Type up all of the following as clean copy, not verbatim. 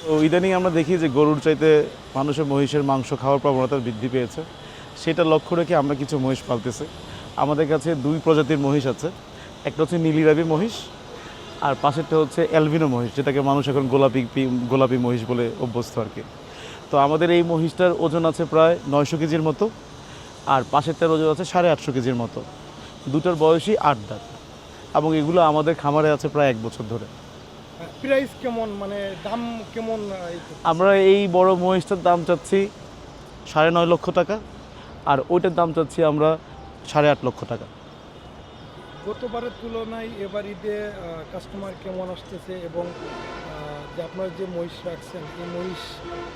তো ইদানিং আমরা দেখি যে গরুর চাইতে মানুষের মহিষের মাংস খাওয়ার প্রবণতা বৃদ্ধি পেয়েছে। সেটা লক্ষ্য রেখে আমরা কিছু মহিষ পালতেছি। আমাদের কাছে দুই প্রজাতির মহিষ আছে, একটা হচ্ছে নীলিরাবি মহিষ আর পাশেরটা হচ্ছে অ্যালবিনো মহিষ, যেটাকে মানুষ এখন গোলাপি মহিষ বলে অভ্যস্ত আর কি। তো আমাদের এই মহিষটার ওজন আছে প্রায় 900 কেজির মতো, আর পাশেরটার ওজন আছে 850 কেজির মতো। দুটোর বয়সই 8 দাঁত, এবং এগুলো আমাদের খামারে আছে প্রায় 1 বছর ধরে। প্রাইস কেমন, মানে দাম কেমন? আমরা এই বড় মহিষটার দাম চাচ্ছি 9.5 লক্ষ টাকা, আর ওইটার দাম চাচ্ছি আমরা 8.5 লক্ষ টাকা। গতবারের তুলনায় এবার ঈদে কাস্টমার কেমন আসতেছে, এবং যে আপনারা যে মহিষ রাখছেন এই মহিষ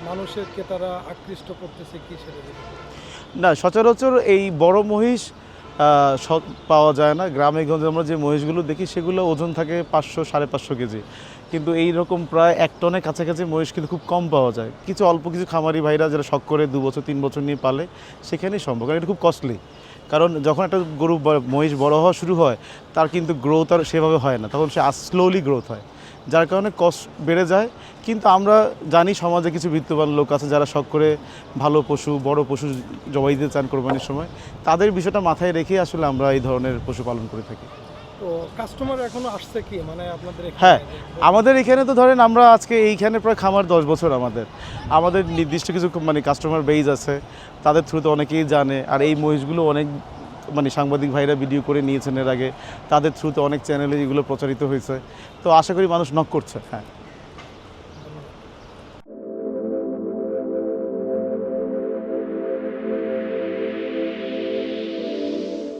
মানুষের ক্রেতারা আকৃষ্ট করতেছে কি সেটা যদি বলেন। না, সচরাচর এই বড় মহিষ পাওয়া যায় না। গ্রামে গঞ্জে আমরা যে মহিষগুলো দেখি সেগুলো ওজন থাকে 500-550 কেজি, কিন্তু এই রকম প্রায় 1 টনের কাছাকাছি মহিষ কিন্তু খুব কম পাওয়া যায়। অল্প কিছু খামারি ভাইরা যারা শখ করে 2 বছর 3 বছর নিয়ে পালে সেখানেই সম্ভব, কারণ এটা খুব কস্টলি। কারণ যখন একটা গরু মহিষ বড় হওয়া শুরু হয় তার কিন্তু গ্রোথ আর সেভাবে হয় না, তখন সে স্লোলি গ্রোথ হয়, যার কারণে কস্ট বেড়ে যায়। কিন্তু আমরা জানি সমাজে কিছু বিত্তবান লোক আছে যারা শখ করে ভালো পশু, বড় পশু জবাই দিতে চান কোরবানির সময়। তাদের বিষয়টা মাথায় রেখে আসলে আমরা এই ধরনের পশু পালন করে থাকি। তো কাস্টমার এখনো আসছে কি, মানে আপনাদের হ্যাঁ, আমাদের এখানে তো ধরেন আমরা আজকে এইখানে প্রায় খামার 10 বছর, আমাদের নির্দিষ্ট কিছু কাস্টমার বেজ আছে, তাদের থ্রুতে অনেকেই জানে। আর এই মহিষগুলো অনেক সাংবাদিক ভাইরা ভিডিও করে নিয়েছেন এর আগে, তাদের থ্রুতে অনেক চ্যানেলে এগুলো প্রচারিত হয়েছে। তো আশা করি মানুষ নক করছে। হ্যাঁ।